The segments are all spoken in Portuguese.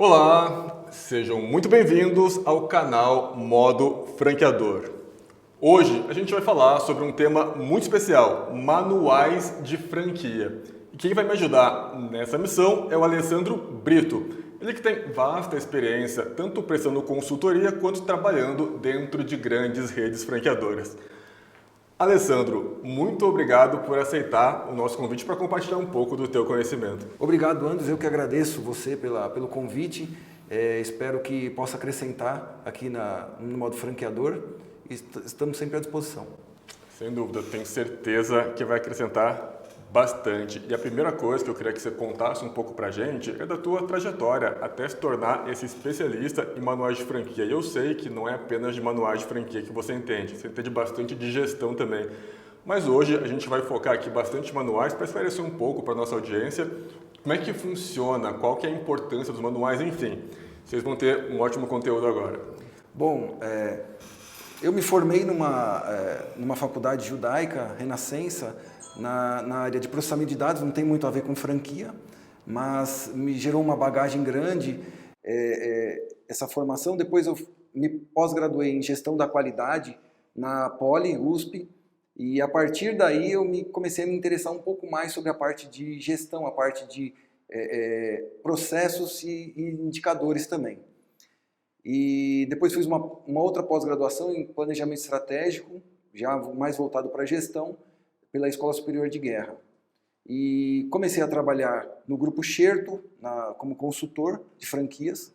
Olá, sejam muito bem-vindos ao canal Modo Franqueador. Hoje a gente vai falar sobre um tema muito especial, manuais de franquia. E quem vai me ajudar nessa missão é o Alessandro Brito. Ele que tem vasta experiência, tanto prestando consultoria quanto trabalhando dentro de grandes redes franqueadoras. Alessandro, muito obrigado por aceitar o nosso convite para compartilhar um pouco do teu conhecimento. Obrigado, Anderson. Eu que agradeço você pelo convite. Espero que possa acrescentar aqui no modo franqueador. Estamos sempre à disposição. Sem dúvida, tenho certeza que vai acrescentar bastante. E a primeira coisa que eu queria que você contasse um pouco pra gente é da tua trajetória até se tornar esse especialista em manuais de franquia. E eu sei que não é apenas de manuais de franquia que você entende bastante de gestão também. Mas hoje a gente vai focar aqui bastante em manuais para esclarecer um pouco para a nossa audiência como é que funciona, qual que é a importância dos manuais, enfim. Vocês vão ter um ótimo conteúdo agora. Bom, eu me formei numa faculdade judaica, Renascença, na área de processamento de dados. Não tem muito a ver com franquia, mas me gerou uma bagagem grande essa formação. Depois eu me pós-graduei em gestão da qualidade na Poli, USP, e a partir daí eu comecei a me interessar um pouco mais sobre a parte de gestão, a parte de processos e indicadores também. E depois fiz uma outra pós-graduação em planejamento estratégico, já mais voltado para a gestão, pela Escola Superior de Guerra. E comecei a trabalhar no Grupo Xerto, como consultor de franquias,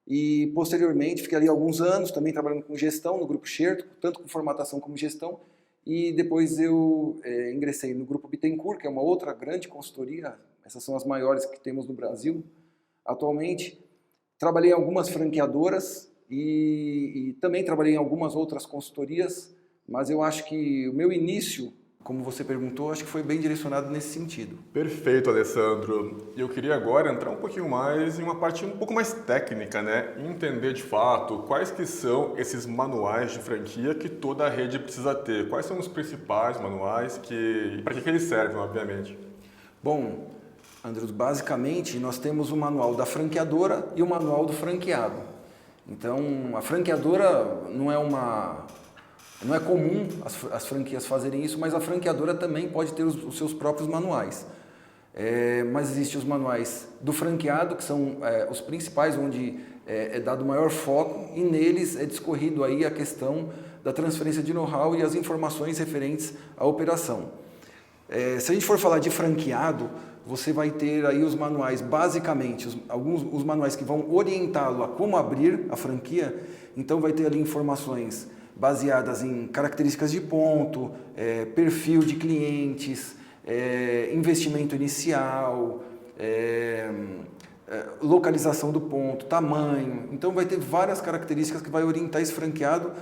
e posteriormente fiquei ali alguns anos também trabalhando com gestão no Grupo Xerto, tanto com formatação como gestão, e depois eu ingressei no Grupo Bittencourt, que é uma outra grande consultoria. Essas são as maiores que temos no Brasil atualmente. Trabalhei em algumas franqueadoras e também trabalhei em algumas outras consultorias, mas eu acho que o meu início, como você perguntou, acho que foi bem direcionado nesse sentido. Perfeito, Alessandro. E eu queria agora entrar um pouquinho mais em uma parte um pouco mais técnica, né? Entender de fato quais que são esses manuais de franquia que toda rede precisa ter. Quais são os principais manuais para que eles servem, obviamente? Bom, Andrews, basicamente nós temos o manual da franqueadora e o manual do franqueado. Então, a franqueadora não é comum as franquias fazerem isso, mas a franqueadora também pode ter os seus próprios manuais. Mas existem os manuais do franqueado, que são os principais, onde é dado maior foco, e neles é discorrido aí a questão da transferência de know-how e as informações referentes à operação. Se a gente for falar de franqueado, você vai ter aí os manuais, basicamente, os manuais que vão orientá-lo a como abrir a franquia. Então vai ter ali informações baseadas em características de ponto, perfil de clientes, investimento inicial, localização do ponto, tamanho. Então vai ter várias características que vai orientar esse franqueado,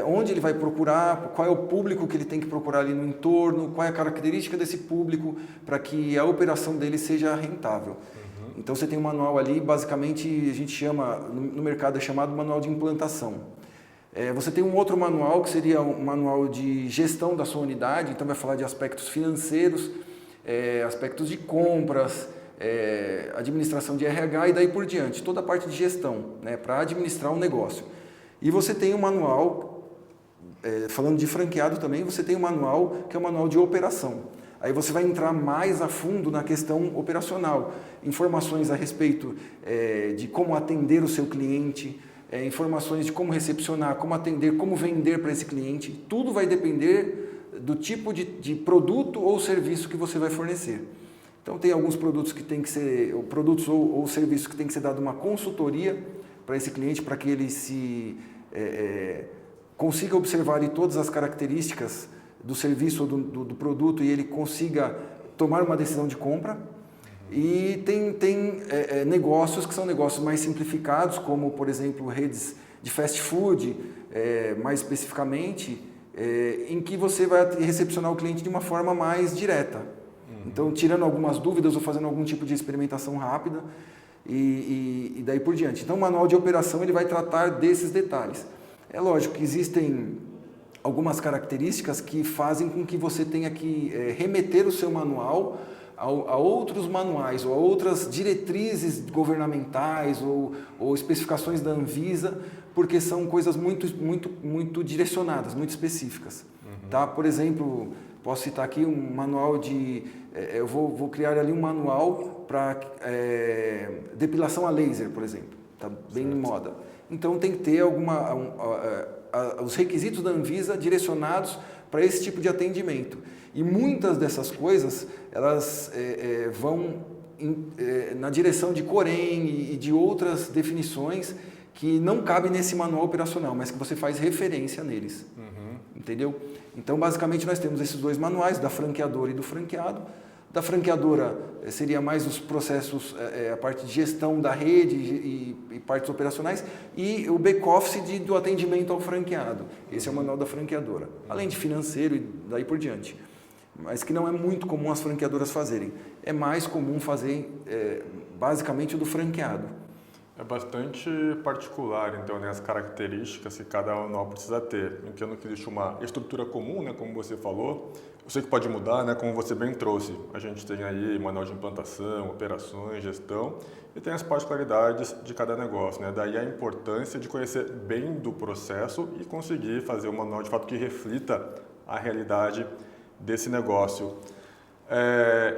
onde ele vai procurar, qual é o público que ele tem que procurar ali no entorno, qual é a característica desse público para que a operação dele seja rentável. Uhum. Então você tem um manual ali, basicamente a gente chama, no mercado é chamado manual de implantação. Você tem um outro manual que seria um manual de gestão da sua unidade, então vai falar de aspectos financeiros, aspectos de compras, administração de RH e daí por diante, toda a parte de gestão, né, para administrar um negócio. E você tem um manual, falando de franqueado também, você tem um manual que é o manual de operação. Aí você vai entrar mais a fundo na questão operacional, informações a respeito de como atender o seu cliente, informações de como recepcionar, como atender, como vender para esse cliente. Tudo vai depender do tipo de produto ou serviço que você vai fornecer. Então tem alguns produtos que tem que ser, ou serviços que tem que ser dado uma consultoria para esse cliente, para que ele consiga observar ali todas as características do serviço ou do produto e ele consiga tomar uma decisão de compra. E tem negócios que são negócios mais simplificados, como, por exemplo, redes de fast food, mais especificamente, em que você vai recepcionar o cliente de uma forma mais direta. Uhum. Então, tirando algumas dúvidas ou fazendo algum tipo de experimentação rápida e daí por diante. Então, o manual de operação ele vai tratar desses detalhes. É lógico que existem algumas características que fazem com que você tenha que remeter o seu manual a outros manuais ou a outras diretrizes governamentais ou especificações da Anvisa, porque são coisas muito direcionadas, muito específicas. Tá? Por exemplo, posso citar aqui um manual eu vou criar ali um manual para depilação a laser, por exemplo. Está bem em moda. Então tem que ter os requisitos da Anvisa direcionados para esse tipo de atendimento. E muitas dessas coisas, elas vão na direção de Corém e de outras definições que não cabem nesse manual operacional, mas que você faz referência neles. Entendeu? Então, basicamente, nós temos esses dois manuais, da franqueadora e do franqueado. Da franqueadora seria mais os processos, a parte de gestão da rede e partes operacionais, e o back-office do atendimento ao franqueado. Esse é o manual da franqueadora. Além de financeiro e daí por diante. Mas que não é muito comum as franqueadoras fazerem. É mais comum fazer, basicamente, o do franqueado. É bastante particular, então, né, as características que cada manual precisa ter. Entendo que existe uma estrutura comum, né, como você falou. Eu sei que pode mudar, né, como você bem trouxe. A gente tem aí manual de implantação, operações, gestão, e tem as particularidades de cada negócio, né? Daí a importância de conhecer bem do processo e conseguir fazer um manual de fato que reflita a realidade desse negócio.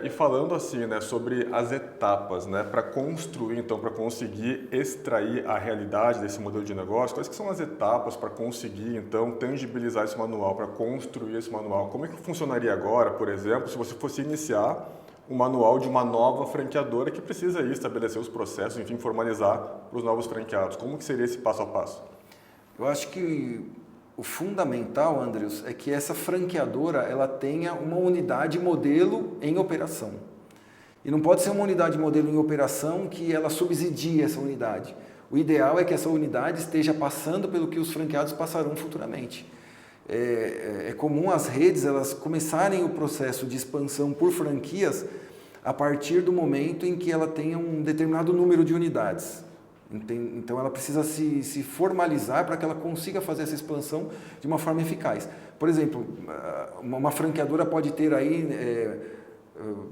E falando assim, né, sobre as etapas, né, para construir, então, para conseguir extrair a realidade desse modelo de negócio, quais que são as etapas para conseguir, então, tangibilizar esse manual, para construir esse manual? Como é que funcionaria agora, por exemplo, se você fosse iniciar um manual de uma nova franqueadora que precisa aí estabelecer os processos, enfim, formalizar para os novos franqueados? Como que seria esse passo a passo? Eu acho que o fundamental, Andrews, é que essa franqueadora ela tenha uma unidade modelo em operação. E não pode ser uma unidade modelo em operação que ela subsidie essa unidade. O ideal é que essa unidade esteja passando pelo que os franqueados passarão futuramente. É comum as redes elas começarem o processo de expansão por franquias a partir do momento em que ela tenha um determinado número de unidades. Então ela precisa se formalizar para que ela consiga fazer essa expansão de uma forma eficaz. Por exemplo, uma franqueadora pode ter aí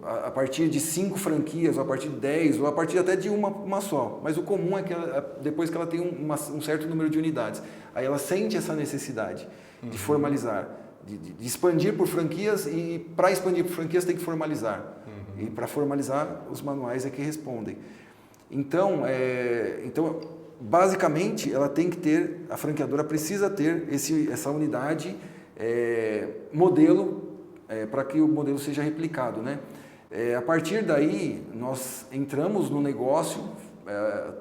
a partir de 5 franquias, ou a partir de 10, ou a partir até de uma só. Mas o comum é que depois que ela tem um certo número de unidades, aí ela sente essa necessidade de formalizar, de expandir por franquias, e para expandir por franquias tem que formalizar. E para formalizar, os manuais é que respondem. Então, basicamente, ela tem que ter, a franqueadora precisa ter essa unidade modelo para que o modelo seja replicado, né? A partir daí, nós entramos no negócio,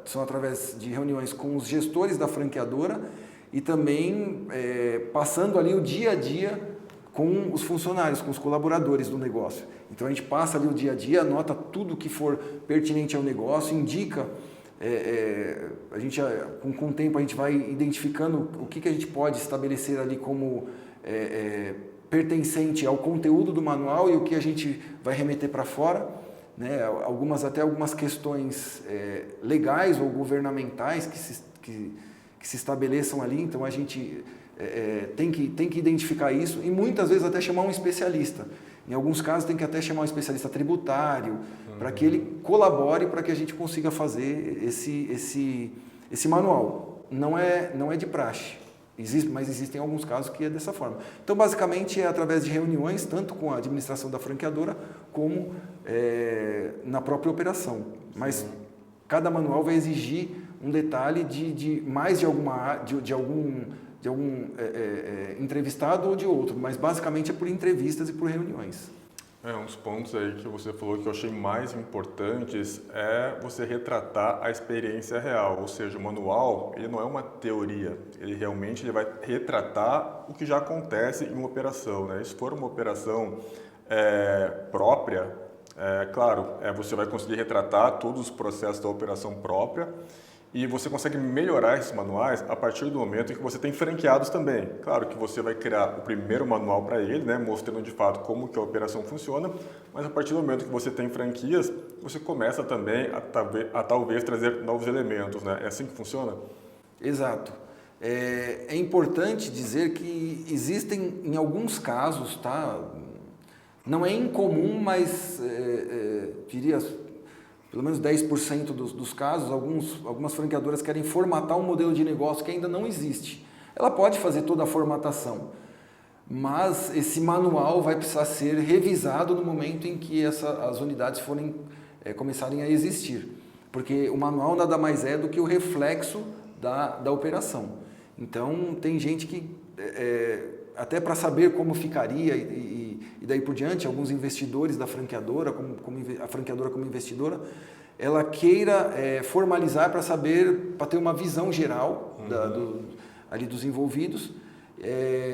são através de reuniões com os gestores da franqueadora e também passando ali o dia a dia com os funcionários, com os colaboradores do negócio. Então a gente passa ali o dia a dia, anota tudo que for pertinente ao negócio, indica, com o tempo a gente vai identificando o que a gente pode estabelecer ali como pertencente ao conteúdo do manual e o que a gente vai remeter para fora, né? Até algumas questões legais ou governamentais que se estabeleçam ali, então a gente tem que identificar isso e muitas vezes até chamar um especialista. Em alguns casos tem que até chamar um especialista tributário para que ele colabore para que a gente consiga fazer esse manual. Não é de praxe, mas existem alguns casos que é dessa forma. Então, basicamente, é através de reuniões, tanto com a administração da franqueadora, como na própria operação. Mas cada manual vai exigir um detalhe de mais de algum entrevistado ou de outro, mas basicamente é por entrevistas e por reuniões. Um dos pontos aí que você falou que eu achei mais importantes é você retratar a experiência real, ou seja, o manual ele não é uma teoria, ele realmente vai retratar o que já acontece em uma operação, né? Se for uma operação própria, claro, você vai conseguir retratar todos os processos da operação própria. E você consegue melhorar esses manuais a partir do momento em que você tem franqueados também. Claro que você vai criar o primeiro manual para ele, né, mostrando de fato como que a operação funciona, mas a partir do momento que você tem franquias, você começa também a talvez trazer novos elementos, né? É assim que funciona? Exato. É importante dizer que existem, em alguns casos, tá? Não é incomum, mas diria pelo menos 10% dos casos, algumas franqueadoras querem formatar um modelo de negócio que ainda não existe. Ela pode fazer toda a formatação, mas esse manual vai precisar ser revisado no momento em que as unidades começarem a existir. Porque o manual nada mais é do que o reflexo da operação. Então, tem gente que, até para saber como ficaria e daí por diante, alguns investidores da franqueadora, a franqueadora como investidora, ela queira formalizar para saber, para ter uma visão geral ali dos envolvidos,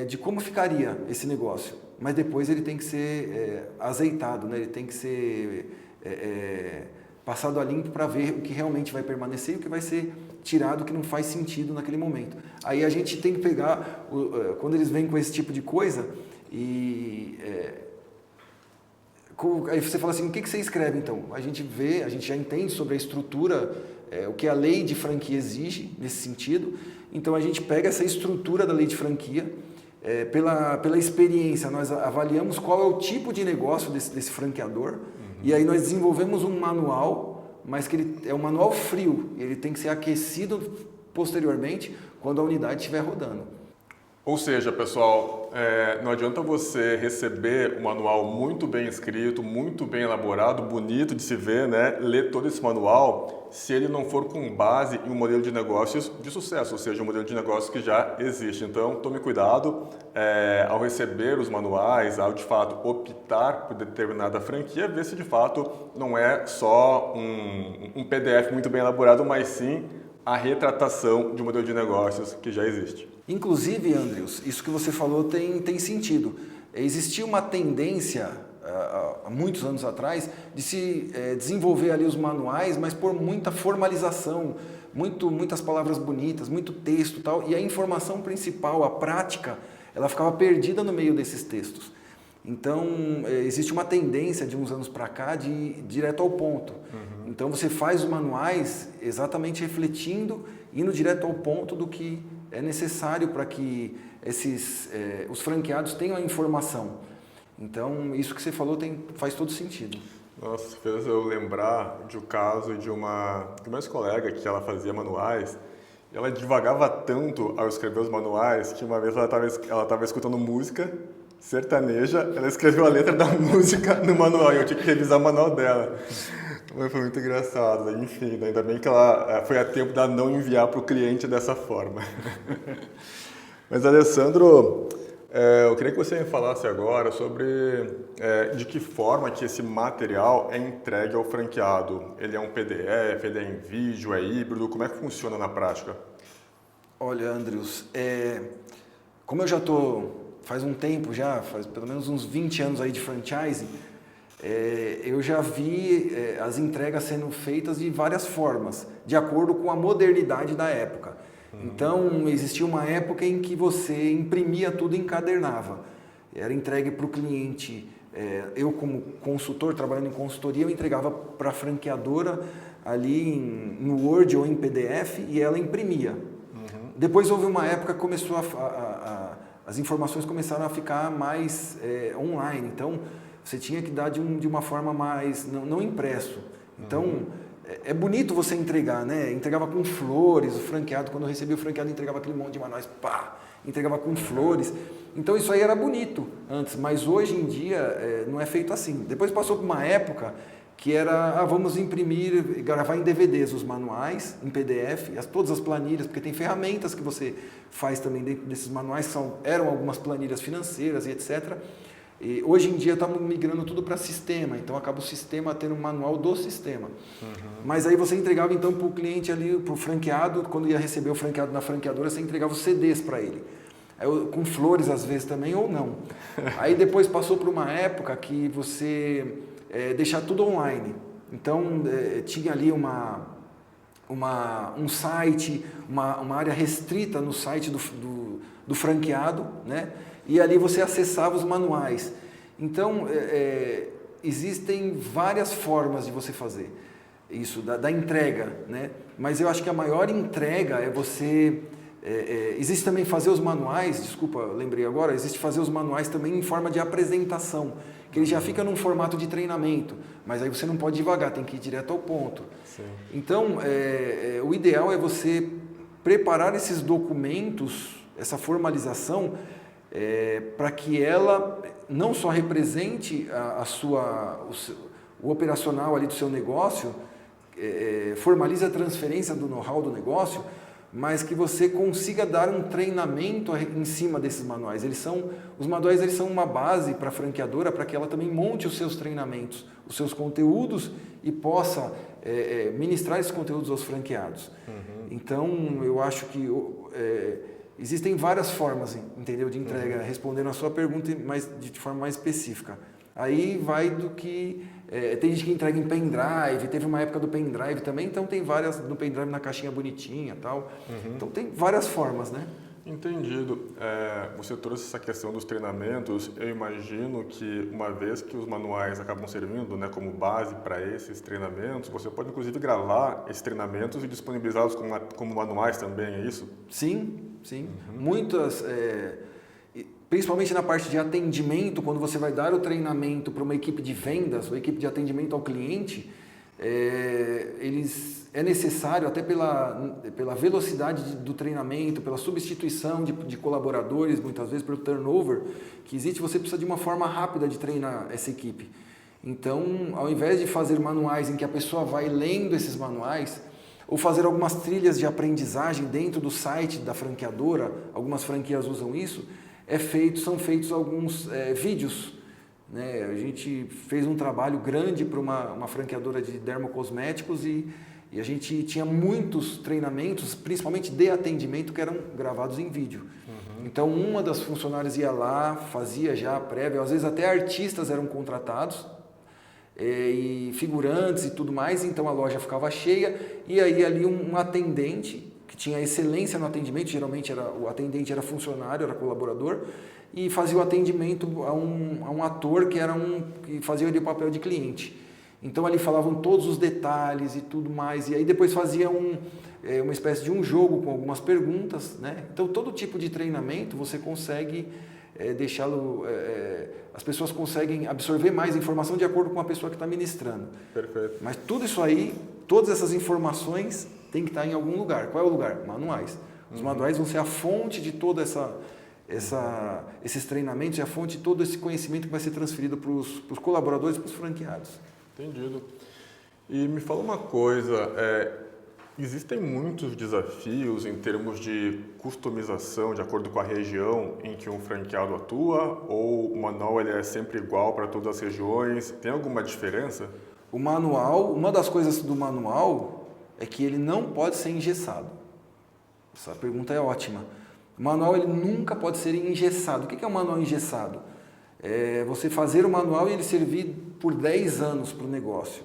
de como ficaria esse negócio. Mas depois ele tem que ser azeitado, né? Ele tem que ser passado a limpo para ver o que realmente vai permanecer e o que vai ser tirado, o que não faz sentido naquele momento. Aí a gente tem que pegar, quando eles vêm com esse tipo de coisa, aí você fala assim, o que você escreve então? A gente já entende sobre a estrutura, o que a lei de franquia exige nesse sentido. Então a gente pega essa estrutura da lei de franquia, pela experiência, nós avaliamos qual é o tipo de negócio desse franqueador, e aí nós desenvolvemos um manual, mas que ele é um manual frio, ele tem que ser aquecido posteriormente quando a unidade estiver rodando. Ou seja, pessoal, não adianta você receber um manual muito bem escrito, muito bem elaborado, bonito de se ver, né? Ler todo esse manual, se ele não for com base em um modelo de negócios de sucesso, ou seja, um modelo de negócios que já existe. Então, tome cuidado ao receber os manuais, ao de fato optar por determinada franquia, ver se de fato não é só um PDF muito bem elaborado, mas sim a retratação de um modelo de negócios que já existe. Inclusive, Andrews, isso que você falou tem sentido. Existia uma tendência, há muitos anos atrás, de se desenvolver ali os manuais, mas por muita formalização, muitas palavras bonitas, muito texto e tal, e a informação principal, a prática, ela ficava perdida no meio desses textos. Então, existe uma tendência de uns anos para cá de ir direto ao ponto. Então, você faz os manuais exatamente refletindo, indo direto ao ponto do que é necessário para que os franqueados tenham a informação. Então, isso que você falou faz todo sentido. Nossa, fez eu lembrar de um caso de uma ex-colega que ela fazia manuais. E ela divagava tanto ao escrever os manuais que uma vez ela estava escutando música sertaneja, ela escreveu a letra da música no manual e eu tinha que revisar o manual dela. Mas foi muito engraçado. Enfim, ainda bem que ela foi a tempo de não enviar para o cliente dessa forma. Mas, Alessandro, eu queria que você me falasse agora sobre de que forma que esse material é entregue ao franqueado. Ele é um PDF, ele é em vídeo, é híbrido? Como é que funciona na prática? Olha, Andrews, como eu já faz um tempo já, faz pelo menos uns 20 anos aí de franchising, eu já vi as entregas sendo feitas de várias formas, de acordo com a modernidade da época. Então, existia uma época em que você imprimia tudo e encadernava. Era entregue para o cliente. Eu, como consultor, trabalhando em consultoria, eu entregava para a franqueadora ali no Word ou em PDF e ela imprimia. Depois houve uma época que começou as informações começaram a ficar mais online. Então, você tinha que dar de uma forma mais, não impresso. Então, é bonito você entregar, né? Entregava com flores, o franqueado, quando eu recebia o franqueado, entregava aquele monte de manuais, entregava com flores. Então, isso aí era bonito antes, mas hoje em dia não é feito assim. Depois passou por uma época que era, vamos imprimir, gravar em DVDs os manuais, em PDF, todas as planilhas, porque tem ferramentas que você faz também dentro desses manuais, eram algumas planilhas financeiras e etc. E hoje em dia estamos migrando tudo para sistema, então acaba o sistema tendo um manual do sistema. Mas aí você entregava então para o cliente ali, para o franqueado, quando ia receber o franqueado na franqueadora, você entregava os CDs para ele. Aí, com flores às vezes também ou não. Aí depois passou por uma época que você deixar tudo online. Então tinha ali um site, uma área restrita no site do franqueado, né? E ali você acessava os manuais. Então, existem várias formas de você fazer isso, da entrega, né? Mas eu acho que a maior entrega é você Existe também fazer os manuais, desculpa, lembrei agora, existe fazer os manuais também em forma de apresentação, que ele já fica num formato de treinamento, mas aí você não pode divagar, tem que ir direto ao ponto. Sim. Então, o ideal é você preparar esses documentos, essa formalização, para que ela não só represente o operacional ali do seu negócio, formalize a transferência do know-how do negócio, mas que você consiga dar um treinamento em cima desses manuais. Os manuais eles são uma base para a franqueadora, para que ela também monte os seus treinamentos, os seus conteúdos e possa ministrar esses conteúdos aos franqueados. Uhum. Então, eu acho que existem várias formas, entendeu, de entrega, respondendo a sua pergunta mas de forma mais específica. Aí vai do que... tem gente que entrega em pendrive, teve uma época do pendrive também, então tem várias no pendrive na caixinha bonitinha e tal. Uhum. Então tem várias formas, né? Entendido. Você trouxe essa questão dos treinamentos. Eu imagino que uma vez que os manuais acabam servindo, né, como base para esses treinamentos, você pode inclusive gravar esses treinamentos e disponibilizá-los como manuais também, é isso? Sim, sim. Uhum. Muitas... principalmente na parte de atendimento, quando você vai dar o treinamento para uma equipe de vendas ou equipe de atendimento ao cliente, é necessário, até pela velocidade do treinamento, pela substituição de colaboradores, muitas vezes pelo turnover que existe, você precisa de uma forma rápida de treinar essa equipe. Então, ao invés de fazer manuais em que a pessoa vai lendo esses manuais, ou fazer algumas trilhas de aprendizagem dentro do site da franqueadora, algumas franquias usam isso, são feitos alguns vídeos, né? A gente fez um trabalho grande para uma franqueadora de dermocosméticos e a gente tinha muitos treinamentos, principalmente de atendimento, que eram gravados em vídeo. Uhum. Então, uma das funcionárias ia lá, fazia já a prévia, às vezes até artistas eram contratados, e figurantes e tudo mais, então a loja ficava cheia e aí ali um atendente que tinha excelência no atendimento, geralmente o atendente era funcionário, era colaborador, e fazia o atendimento a um ator que fazia ali o papel de cliente. Então ali falavam todos os detalhes e tudo mais, e aí depois fazia uma espécie de um jogo com algumas perguntas, né? Então todo tipo de treinamento você consegue deixá-lo... as pessoas conseguem absorver mais informação de acordo com a pessoa que está ministrando. Perfeito. Mas tudo isso aí, todas essas informações tem que estar em algum lugar. Qual é o lugar? Manuais. Os manuais vão ser a fonte de toda esses treinamentos e a fonte de todo esse conhecimento que vai ser transferido para os colaboradores e para os franqueados. Entendido. E me fala uma coisa, existem muitos desafios em termos de customização de acordo com a região em que um franqueado atua, ou o manual ele é sempre igual para todas as regiões? Tem alguma diferença? O manual, uma das coisas do manual é que ele não pode ser engessado. Essa pergunta é ótima. O manual ele nunca pode ser engessado. O que é um manual engessado? É você fazer o manual e ele servir por 10 anos para o negócio.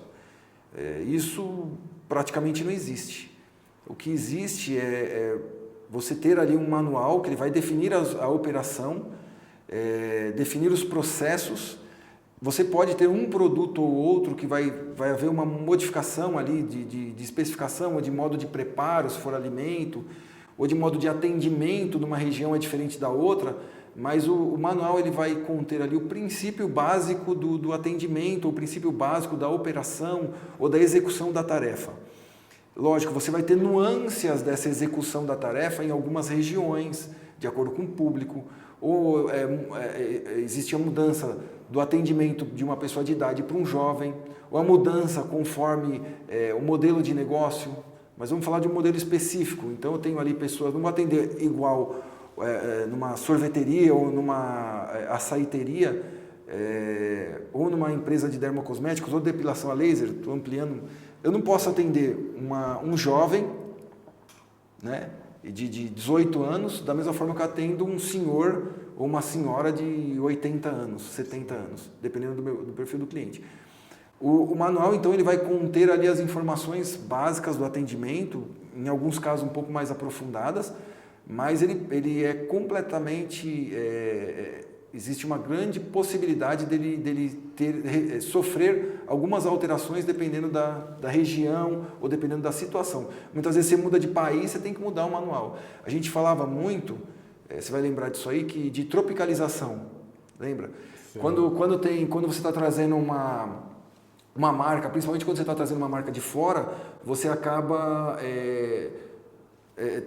Isso praticamente não existe. O que existe é você ter ali um manual que ele vai definir a operação, definir os processos. Você pode ter um produto ou outro que vai haver uma modificação ali de especificação ou de modo de preparo, se for alimento, ou de modo de atendimento de uma região é diferente da outra, mas o manual ele vai conter ali o princípio básico do atendimento, o princípio básico da operação ou da execução da tarefa. Lógico, você vai ter nuances dessa execução da tarefa em algumas regiões, de acordo com o público, ou existe a mudança do atendimento de uma pessoa de idade para um jovem, ou a mudança conforme o modelo de negócio, mas vamos falar de um modelo específico. Então eu tenho ali pessoas, não vou atender igual numa sorveteria ou numa açaiteria, ou numa empresa de dermocosméticos ou depilação a laser, estou ampliando. Eu não posso atender um jovem, né, de 18 anos, da mesma forma que eu atendo um senhor ou uma senhora de 80 anos, 70 anos, dependendo do perfil do cliente. O manual, então, ele vai conter ali as informações básicas do atendimento, em alguns casos um pouco mais aprofundadas, mas ele é completamente... existe uma grande possibilidade dele sofrer algumas alterações dependendo da região ou dependendo da situação. Muitas vezes você muda de país, você tem que mudar o manual. A gente falava muito, você vai lembrar disso aí, de tropicalização, lembra? Quando você está trazendo uma marca, principalmente quando você está trazendo uma marca de fora, você acaba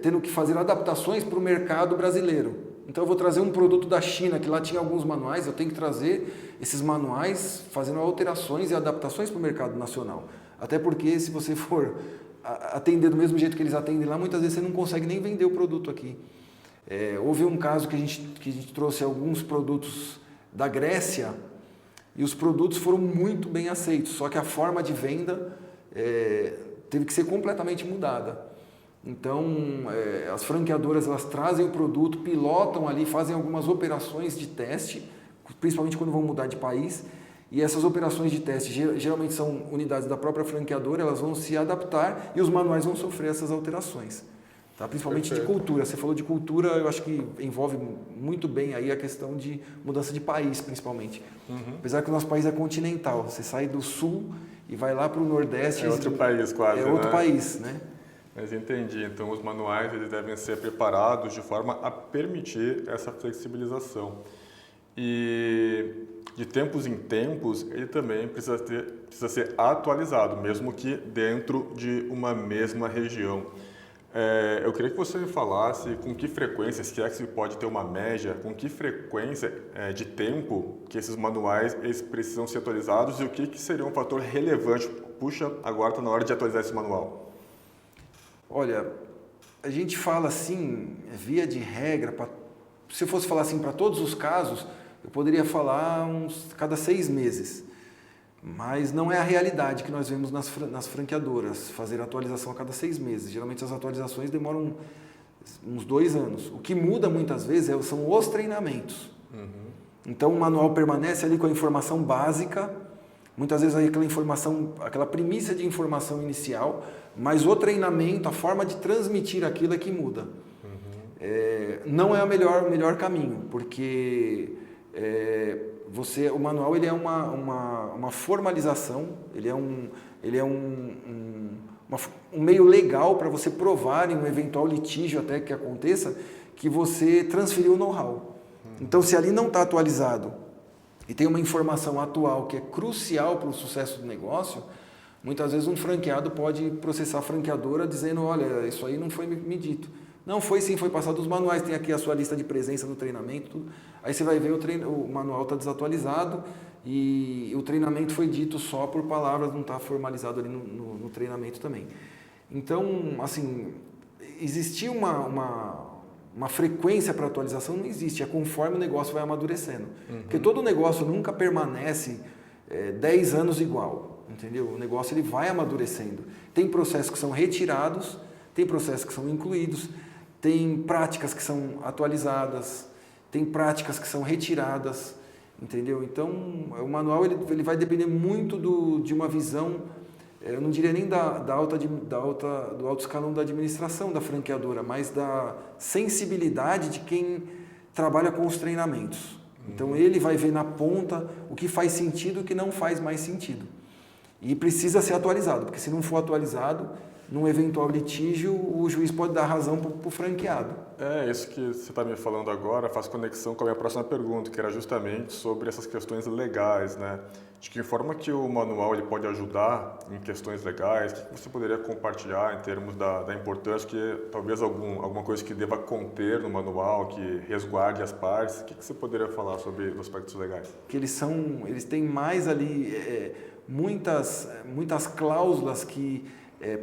tendo que fazer adaptações para o mercado brasileiro. Então eu vou trazer um produto da China, que lá tinha alguns manuais, eu tenho que trazer esses manuais fazendo alterações e adaptações para o mercado nacional. Até porque se você for atender do mesmo jeito que eles atendem lá, muitas vezes você não consegue nem vender o produto aqui. Houve um caso que a gente trouxe alguns produtos da Grécia e os produtos foram muito bem aceitos, só que a forma de venda teve que ser completamente mudada. Então, as franqueadoras elas trazem o produto, pilotam ali, fazem algumas operações de teste, principalmente quando vão mudar de país, e essas operações de teste geralmente são unidades da própria franqueadora, elas vão se adaptar e os manuais vão sofrer essas alterações. Tá? Principalmente Perfeito. De cultura. Você falou de cultura, eu acho que envolve muito bem aí a questão de mudança de país, principalmente. Apesar que o nosso país é continental, você sai do sul e vai lá para o nordeste. É outro país quase, É outro país, né? Mas entendi. Então, os manuais eles devem ser preparados de forma a permitir essa flexibilização. E de tempos em tempos, ele também precisa ser atualizado, mesmo que dentro de uma mesma região. Eu queria que você me falasse com que frequência, se é que se pode ter uma média, com que frequência de tempo que esses manuais eles precisam ser atualizados e o que seria um fator relevante. Puxa, agora está na hora de atualizar esse manual. Olha, a gente fala assim, via de regra, se eu fosse falar assim para todos os casos, eu poderia falar cada 6 meses. Mas não é a realidade que nós vemos nas franqueadoras, fazer atualização a cada 6 meses. Geralmente as atualizações demoram uns 2 anos. O que muda muitas vezes são os treinamentos. Então o manual permanece ali com a informação básica, muitas vezes aquela premissa de informação inicial, mas o treinamento, a forma de transmitir aquilo é que muda. Não é o melhor caminho, porque o manual ele é uma formalização, ele é um meio legal para você provar em um eventual litígio até que aconteça que você transferiu o know-how. Então, se ali não está atualizado e tem uma informação atual que é crucial para o sucesso do negócio, muitas vezes um franqueado pode processar a franqueadora dizendo, olha, isso aí não foi me dito. Não, foi sim, foi passado os manuais, tem aqui a sua lista de presença no treinamento, tudo. Aí você vai ver o manual está desatualizado e o treinamento foi dito só por palavras, não está formalizado ali no treinamento também. Então, assim, existir uma frequência para atualização não existe, é conforme o negócio vai amadurecendo. Porque todo negócio nunca permanece 10 anos igual, entendeu? O negócio ele vai amadurecendo. Tem processos que são retirados, tem processos que são incluídos, tem práticas que são atualizadas, tem práticas que são retiradas, entendeu? Então, o manual ele vai depender muito de uma visão, eu não diria nem do alto escalão da administração da franqueadora, mas da sensibilidade de quem trabalha com os treinamentos. Então, ele vai ver na ponta o que faz sentido e o que não faz mais sentido. E precisa ser atualizado, porque se não for atualizado, num eventual litígio, o juiz pode dar razão para o franqueado. Isso que você está me falando agora faz conexão com a minha próxima pergunta, que era justamente sobre essas questões legais, né? De que forma que o manual ele pode ajudar em questões legais? O que você poderia compartilhar em termos da importância, que talvez alguma coisa que deva conter no manual, que resguarde as partes? O que você poderia falar sobre os aspectos legais? Que eles têm mais ali muitas cláusulas que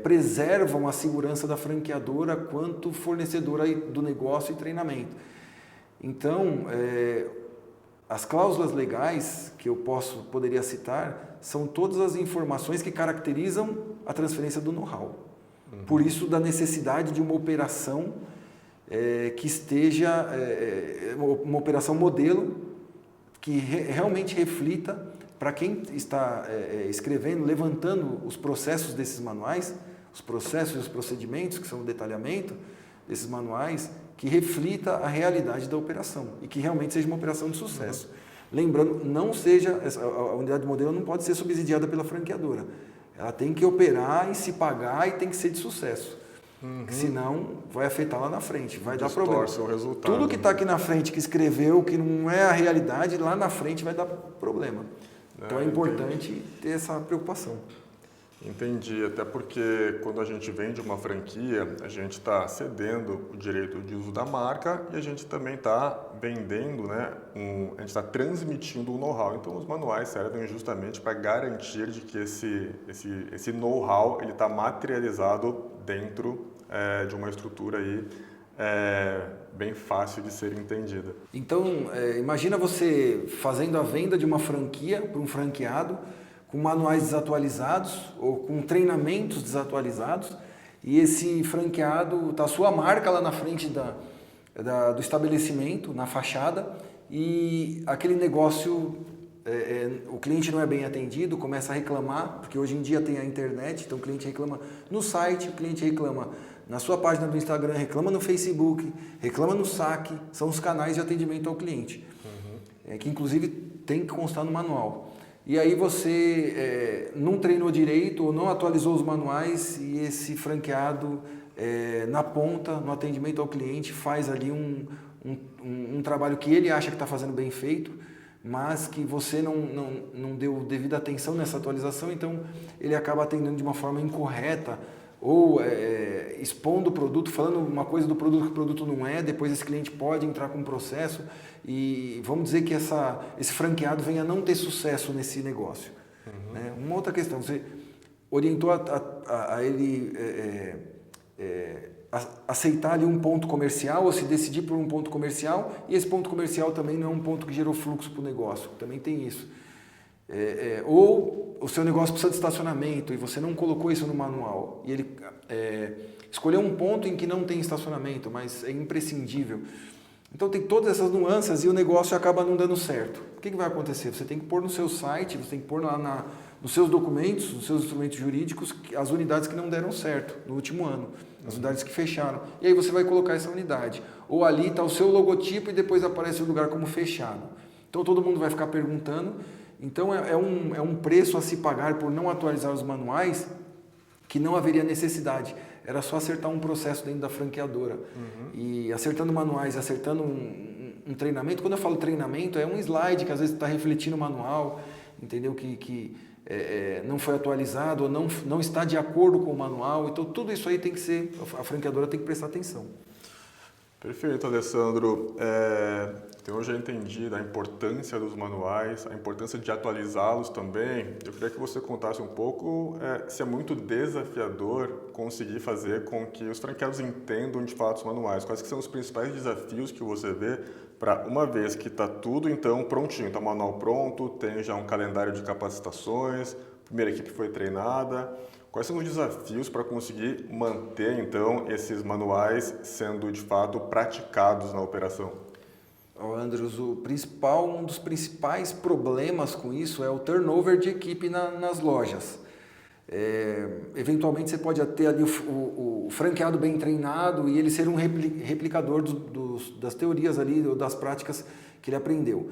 preservam a segurança da franqueadora quanto fornecedora do negócio e treinamento. Então, as cláusulas legais que eu poderia citar são todas as informações que caracterizam a transferência do know-how. Por isso, da necessidade de uma operação que esteja, uma operação modelo que realmente reflita para quem está escrevendo, levantando os processos desses manuais, os processos e os procedimentos, que são o detalhamento desses manuais, que reflita a realidade da operação e que realmente seja uma operação de sucesso. Lembrando, a unidade modelo não pode ser subsidiada pela franqueadora. Ela tem que operar e se pagar e tem que ser de sucesso. Senão vai afetar lá na frente, vai dar problema. O resultado. Tudo que está aqui na frente, que escreveu, que não é a realidade, lá na frente vai dar problema. Então é importante ter essa preocupação. Entendi, até porque quando a gente vende uma franquia, a gente está cedendo o direito de uso da marca e a gente também está vendendo, né, a gente está transmitindo um know-how. Então os manuais servem justamente para garantir de que esse know-how ele está materializado dentro de uma estrutura aí bem fácil de ser entendida. Então imagina você fazendo a venda de uma franquia para um franqueado, com manuais desatualizados ou com treinamentos desatualizados, e esse franqueado está a sua marca lá na frente do estabelecimento, na fachada, e aquele negócio, o cliente não é bem atendido, começa a reclamar, porque hoje em dia tem a internet, então o cliente reclama no site, o cliente reclama na sua página do Instagram, reclama no Facebook, reclama no saque, são os canais de atendimento ao cliente, que inclusive tem que constar no manual. E aí você não treinou direito ou não atualizou os manuais e esse franqueado na ponta, no atendimento ao cliente, faz ali um trabalho que ele acha que está fazendo bem feito, mas que você não deu devida atenção nessa atualização, então ele acaba atendendo de uma forma incorreta ou expondo o produto, falando uma coisa do produto que o produto não é, depois esse cliente pode entrar com um processo e vamos dizer que esse franqueado venha a não ter sucesso nesse negócio. Né? Uma outra questão, você orientou a ele aceitar ali um ponto comercial ou se decidir por um ponto comercial, e esse ponto comercial também não é um ponto que gerou fluxo para o negócio, também tem isso. Ou o seu negócio precisa de estacionamento e você não colocou isso no manual e ele escolheu um ponto em que não tem estacionamento, mas é imprescindível. Então tem todas essas nuances e o negócio acaba não dando certo. O que vai acontecer? Você tem que pôr no seu site, você tem que pôr lá nos seus documentos, nos seus instrumentos jurídicos, as unidades que não deram certo no último ano, as unidades que fecharam. E aí você vai colocar essa unidade. Ou ali está o seu logotipo e depois aparece o lugar como fechado. Então todo mundo vai ficar perguntando. Então é um preço a se pagar por não atualizar os manuais que não haveria necessidade. Era só acertar um processo dentro da franqueadora. E acertando manuais, acertando um treinamento. Quando eu falo treinamento, é um slide que às vezes está refletindo o manual, entendeu? Que não foi atualizado ou não está de acordo com o manual. Então tudo isso aí tem que ser, a franqueadora tem que prestar atenção. Perfeito, Alessandro. Então eu já entendi da importância dos manuais, a importância de atualizá-los também. Eu queria que você contasse um pouco se é muito desafiador conseguir fazer com que os franqueados entendam de fato os manuais. Quais que são os principais desafios que você vê para, uma vez que está tudo então prontinho, está o manual pronto, tem já um calendário de capacitações, a primeira equipe foi treinada. Quais são os desafios para conseguir manter, então, esses manuais sendo, de fato, praticados na operação? Andros, um dos principais problemas com isso é o turnover de equipe nas lojas. Eventualmente, você pode ter ali o franqueado bem treinado e ele ser um replicador das teorias ali, ou das práticas que ele aprendeu.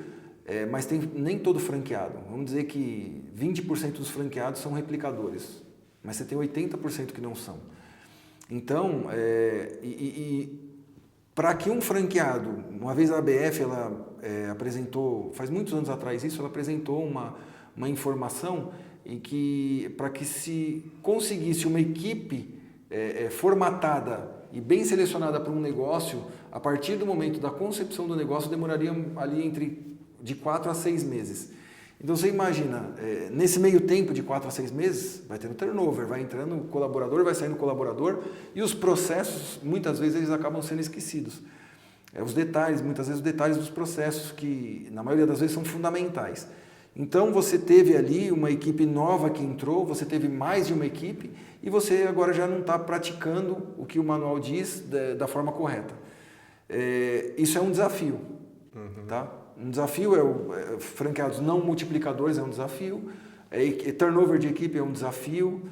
Mas nem todo franqueado. Vamos dizer que 20% dos franqueados são replicadores. Mas você tem 80% que não são. Então, para que um franqueado, uma vez a ABF ela apresentou, faz muitos anos atrás isso, ela apresentou uma informação em que para que se conseguisse uma equipe formatada e bem selecionada para um negócio, a partir do momento da concepção do negócio demoraria ali de 4 a 6 meses. Então você imagina, nesse meio tempo de 4 a 6 meses, vai tendo turnover, vai entrando colaborador, vai saindo colaborador, e os processos, muitas vezes, eles acabam sendo esquecidos. Muitas vezes os detalhes dos processos, que na maioria das vezes são fundamentais. Então você teve ali uma equipe nova que entrou, você teve mais de uma equipe, e você agora já não está praticando o que o manual diz da forma correta. Isso é um desafio, tá? Um desafio franqueados não multiplicadores é um desafio, turnover de equipe é um desafio,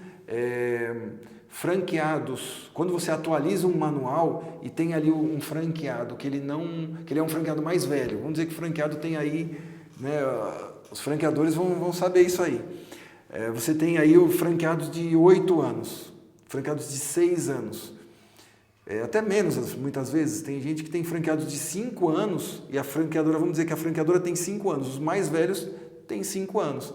franqueados, quando você atualiza um manual e tem ali um franqueado que ele é um franqueado mais velho, vamos dizer que o franqueado tem aí né? Os franqueadores vão saber isso aí. Você tem aí o franqueados de 8 anos, franqueados de 6 anos, até menos muitas vezes. Tem gente que tem franqueados de 5 anos e a franqueadora, vamos dizer que a franqueadora tem 5 anos, os mais velhos têm 5 anos.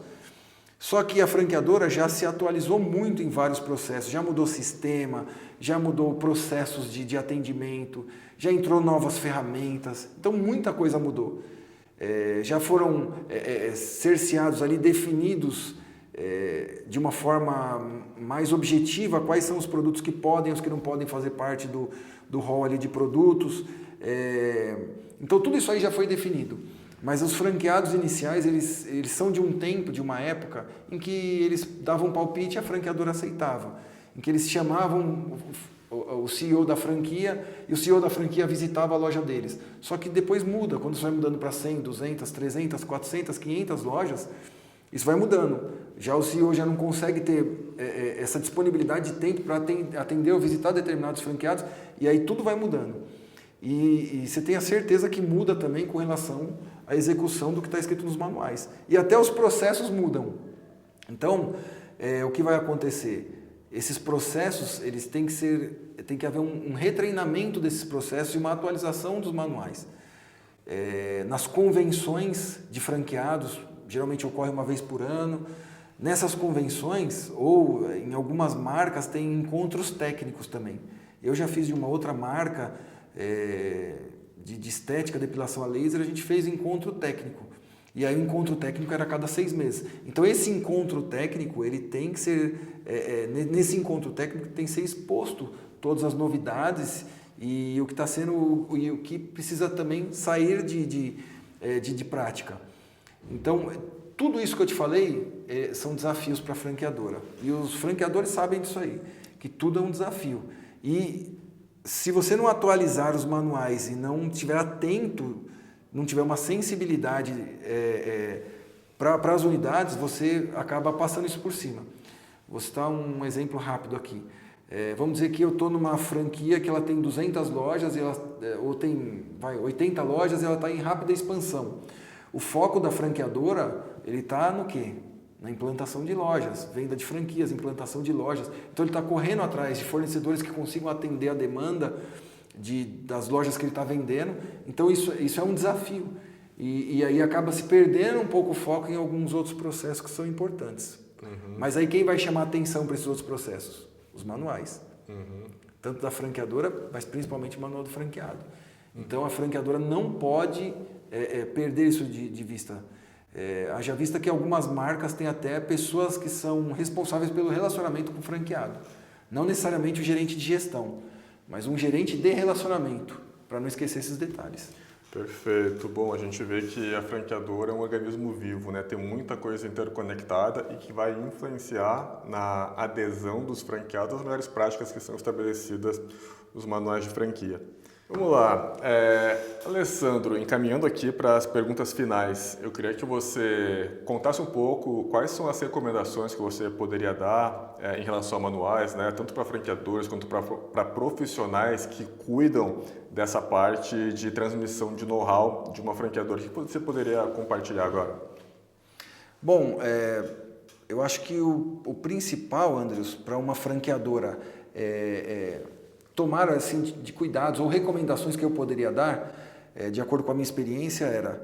Só que a franqueadora já se atualizou muito em vários processos, já mudou sistema, já mudou processos de atendimento, já entrou novas ferramentas, então muita coisa mudou. Já foram cerceados ali, definidos de uma forma mais objetiva quais são os produtos que podem e os que não podem fazer parte do rol ali de produtos. Então tudo isso aí já foi definido. Mas os franqueados iniciais, eles são de um tempo, de uma época, em que eles davam palpite e a franqueadora aceitava. Em que eles chamavam o CEO da franquia e o CEO da franquia visitava a loja deles. Só que depois muda, quando você vai mudando para 100, 200, 300, 400, 500 lojas, isso vai mudando. Já o CEO já não consegue ter essa disponibilidade de tempo para atender ou visitar determinados franqueados, e aí tudo vai mudando. E você tem a certeza que muda também com relação à execução do que está escrito nos manuais. E até os processos mudam. Então, o que vai acontecer? Esses processos, eles tem que haver um retreinamento desses processos e uma atualização dos manuais. Nas convenções de franqueados, geralmente ocorre uma vez por ano. Nessas convenções, ou em algumas marcas, tem encontros técnicos também. Eu já fiz de uma outra marca de estética, depilação a laser, a gente fez encontro técnico. E aí o encontro técnico era a cada 6 meses. Então esse encontro técnico, ele tem que ser, nesse encontro técnico tem que ser exposto todas as novidades e o que está sendo, e o que precisa também sair de prática. Então, tudo isso que eu te falei são desafios para a franqueadora. E os franqueadores sabem disso aí, que tudo é um desafio. E se você não atualizar os manuais e não estiver atento, não tiver uma sensibilidade para as unidades, você acaba passando isso por cima. Vou citar um exemplo rápido aqui. Vamos dizer que eu estou numa franquia que ela tem 200 lojas, ou tem 80 lojas e ela está em rápida expansão. O foco da franqueadora, ele está no quê? Na implantação de lojas, venda de franquias, implantação de lojas. Então ele está correndo atrás de fornecedores que consigam atender a demanda das lojas que ele está vendendo. Então isso é um desafio. E aí acaba se perdendo um pouco o foco em alguns outros processos que são importantes. Uhum. Mas aí quem vai chamar atenção para esses outros processos? Os manuais. Uhum. Tanto da franqueadora, mas principalmente o manual do franqueado. Então a franqueadora não pode perder isso de vista. Haja vista que algumas marcas têm até pessoas que são responsáveis pelo relacionamento com o franqueado. Não necessariamente o gerente de gestão, mas um gerente de relacionamento, para não esquecer esses detalhes. Perfeito. Bom, a gente vê que a franqueadora é um organismo vivo, né? Tem muita coisa interconectada e que vai influenciar na adesão dos franqueados às melhores práticas que são estabelecidas nos manuais de franquia. Vamos lá. Alessandro, encaminhando aqui para as perguntas finais, eu queria que você contasse um pouco quais são as recomendações que você poderia dar em relação a manuais, né? Tanto para franqueadores quanto para profissionais que cuidam dessa parte de transmissão de know-how de uma franqueadora. O que você poderia compartilhar agora? Bom, eu acho que o principal, Andrews, para uma franqueadora tomar assim, de cuidados ou recomendações que eu poderia dar, de acordo com a minha experiência, era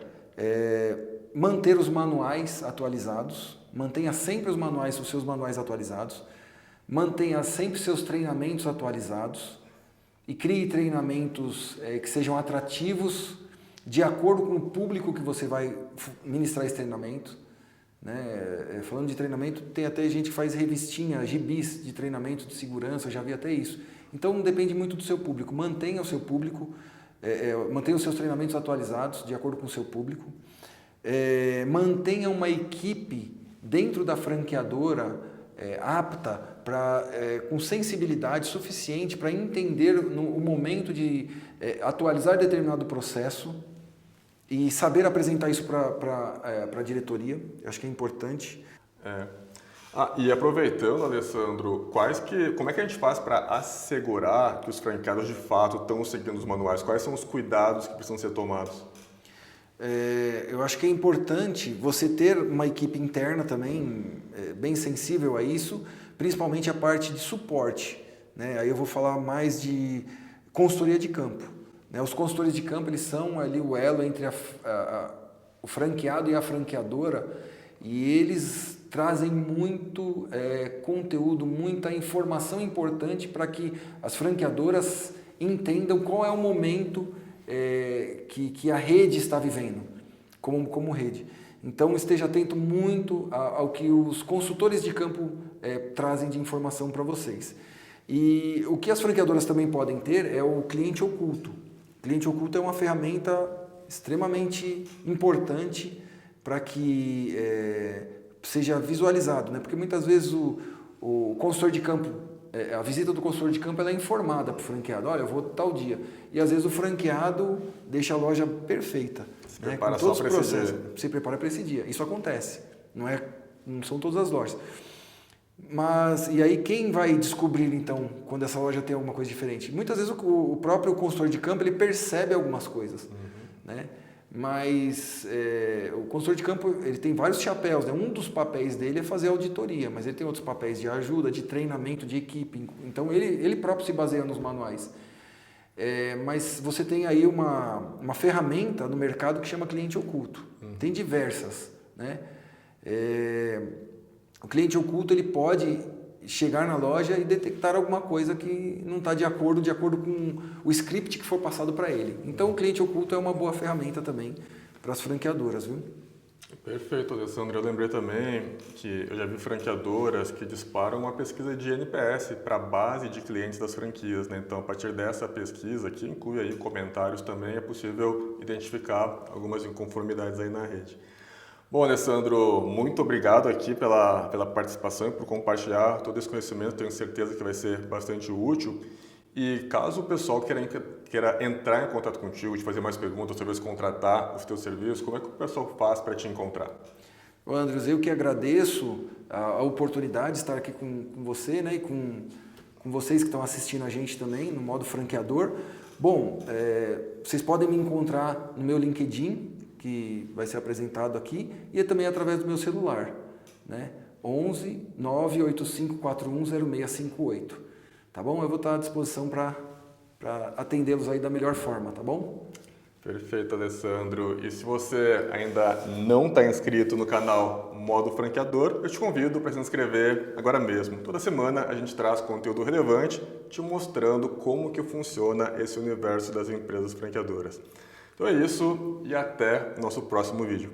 manter os manuais atualizados, mantenha sempre os seus manuais atualizados, mantenha sempre seus treinamentos atualizados e crie treinamentos que sejam atrativos de acordo com o público que você vai ministrar esse treinamento. Né? Falando de treinamento, tem até gente que faz revistinha, gibis de treinamento de segurança, eu já vi até isso. Então depende muito do seu público. Mantenha o seu público, mantenha os seus treinamentos atualizados de acordo com o seu público. Mantenha uma equipe dentro da franqueadora apta, com sensibilidade suficiente para entender o momento de atualizar determinado processo e saber apresentar isso para a diretoria. Eu acho que é importante. E aproveitando, Alessandro, como é que a gente faz para assegurar que os franqueados de fato estão seguindo os manuais? Quais são os cuidados que precisam ser tomados? Eu acho que é importante você ter uma equipe interna também bem sensível a isso, principalmente a parte de suporte, né? Aí eu vou falar mais de consultoria de campo, né? Os consultores de campo, eles são ali o elo entre o franqueado e a franqueadora, e eles trazem muito conteúdo, muita informação importante para que as franqueadoras entendam qual é o momento que a rede está vivendo como rede. Então esteja atento muito ao que os consultores de campo trazem de informação para vocês. E o que as franqueadoras também podem ter é o cliente oculto. O cliente oculto é uma ferramenta extremamente importante para que seja visualizado, né? Porque muitas vezes o consultor de campo, a visita do consultor de campo ela é informada para o franqueado, olha, eu vou tal dia. E às vezes o franqueado deixa a loja perfeita. Se né? prepara Com todos só os para esse processos. dia. Se prepara para esse dia. Isso acontece. Não são todas as lojas. Mas, e aí quem vai descobrir então quando essa loja tem alguma coisa diferente? Muitas vezes o próprio consultor de campo ele percebe algumas coisas, né? Mas o consultor de campo ele tem vários chapéus, né? Um dos papéis dele é fazer auditoria, mas ele tem outros papéis de ajuda, de treinamento, de equipe. Então ele próprio se baseia nos manuais. Mas você tem aí uma ferramenta no mercado que chama cliente oculto. Tem diversas, né? O cliente oculto ele pode chegar na loja e detectar alguma coisa que não está de acordo com o script que for passado para ele. Então o cliente oculto é uma boa ferramenta também para as franqueadoras, viu? Perfeito, Alessandro. Eu lembrei também que eu já vi franqueadoras que disparam uma pesquisa de NPS para a base de clientes das franquias, né? Então, a partir dessa pesquisa, que inclui aí comentários também, é possível identificar algumas inconformidades aí na rede. Bom, Alessandro, muito obrigado aqui pela participação e por compartilhar todo esse conhecimento. Tenho certeza que vai ser bastante útil. E caso o pessoal queira entrar em contato contigo, te fazer mais perguntas, talvez contratar os teus serviços, como é que o pessoal faz para te encontrar? Andres, eu que agradeço a oportunidade de estar aqui com você, né, e com vocês que estão assistindo a gente também, no modo franqueador. Bom, vocês podem me encontrar no meu LinkedIn, que vai ser apresentado aqui, e também através do meu celular, né? 11 98541 0658. Tá bom? Eu vou estar à disposição para atendê-los aí da melhor forma, tá bom? Perfeito, Alessandro. E se você ainda não está inscrito no canal Modo Franqueador, eu te convido para se inscrever agora mesmo. Toda semana a gente traz conteúdo relevante te mostrando como que funciona esse universo das empresas franqueadoras. Então é isso e até o nosso próximo vídeo.